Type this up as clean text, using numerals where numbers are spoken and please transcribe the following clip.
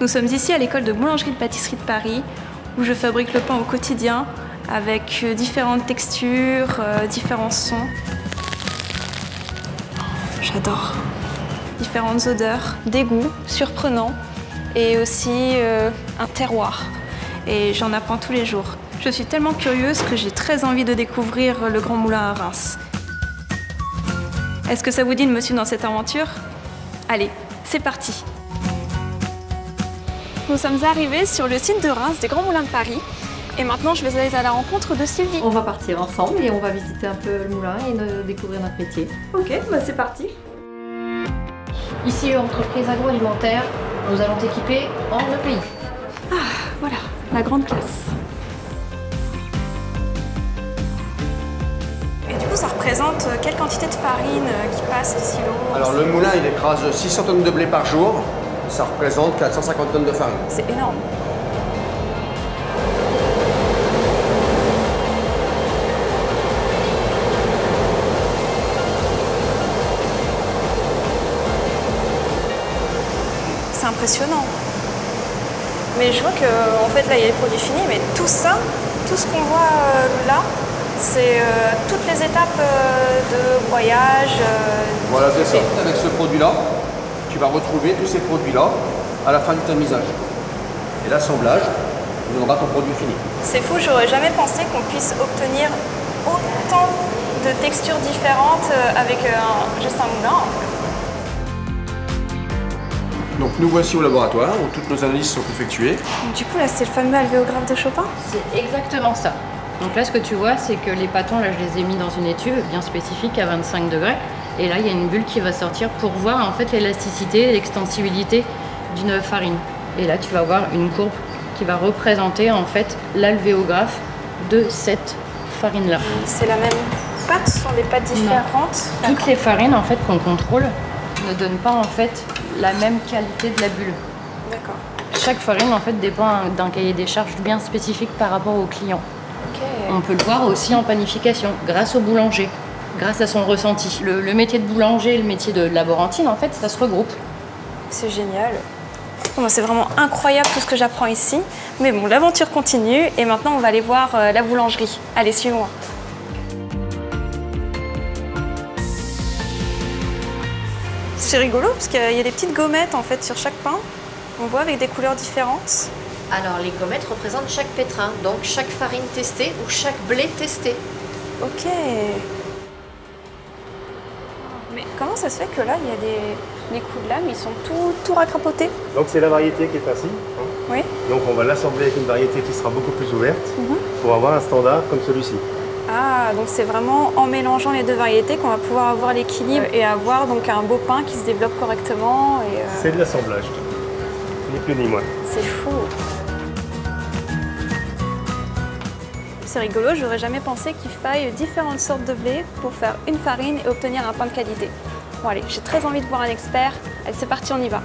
Nous sommes ici à l'école de boulangerie-pâtisserie de Paris, où je fabrique le pain au quotidien, avec différentes textures, différents sons. J'adore. Différentes odeurs, des goûts surprenants et aussi un terroir. Et j'en apprends tous les jours. Je suis tellement curieuse que j'ai très envie de découvrir le Grand Moulin à Reims. Est-ce que ça vous dit de me suivre dans cette aventure? Allez, c'est parti! Nous sommes arrivés sur le site de Reims des Grands Moulins de Paris. Et maintenant, je vais aller à la rencontre de Sylvie. On va partir ensemble et on va visiter un peu le moulin et découvrir notre métier. Ok, bah c'est parti. Ici, entreprise agroalimentaire, nous allons t'équiper en le pays. Ah, voilà, la grande classe. Et du coup, ça représente quelle quantité de farine qui passe ici l'eau? Alors le moulin, il écrase 600 tonnes de blé par jour. Ça représente 450 tonnes de farine. C'est énorme. C'est impressionnant. Mais je vois que en fait là il y a les produits finis, mais tout ça, tout ce qu'on voit là, c'est toutes les étapes de broyage. Voilà, c'est ça. Avec ce produit-là, tu vas retrouver tous ces produits-là à la fin du tamisage. Et l'assemblage nous donnera ton produit fini. C'est fou, j'aurais jamais pensé qu'on puisse obtenir autant de textures différentes avec juste un moulin. En fait. Donc nous voici au laboratoire où toutes nos analyses sont effectuées. Du coup là c'est le fameux alvéographe de Chopin? C'est exactement ça. Donc là ce que tu vois c'est que les pâtons, là je les ai mis dans une étuve bien spécifique à 25 degrés. Et là il y a une bulle qui va sortir pour voir en fait l'élasticité et l'extensibilité d'une farine. Et là tu vas voir une courbe qui va représenter en fait l'alvéographe de cette farine là. C'est la même pâte, ce sont des pâtes différentes? Toutes les farines en fait qu'on contrôle ne donnent pas en fait la même qualité de la bulle. D'accord. Chaque farine en fait dépend d'un cahier des charges bien spécifique par rapport au client. Okay. On peut le voir aussi en panification, grâce au boulanger, grâce à son ressenti. Le métier de boulanger et le métier de laborantine en fait ça se regroupe. C'est génial. Bon, c'est vraiment incroyable tout ce que j'apprends ici. Mais bon, l'aventure continue et maintenant on va aller voir la boulangerie. Allez, suivez-moi. C'est rigolo parce qu'il y a des petites gommettes en fait sur chaque pain. On voit avec des couleurs différentes. Alors les gommettes représentent chaque pétrin, donc chaque farine testée ou chaque blé testé. Ok. Mais comment ça se fait que là il y a les coups de lame, ils sont tout racrapotés? Donc c'est la variété qui est ainsi. Hein. Oui. Donc on va l'assembler avec une variété qui sera beaucoup plus ouverte pour avoir un standard comme celui-ci. Ah, donc c'est vraiment en mélangeant les deux variétés qu'on va pouvoir avoir l'équilibre et avoir donc un beau pain qui se développe correctement. C'est de l'assemblage, ni plus ni moins. C'est fou. C'est rigolo, j'aurais jamais pensé qu'il faille différentes sortes de blé pour faire une farine et obtenir un pain de qualité. Bon allez, j'ai très envie de voir un expert. Allez, c'est parti, on y va.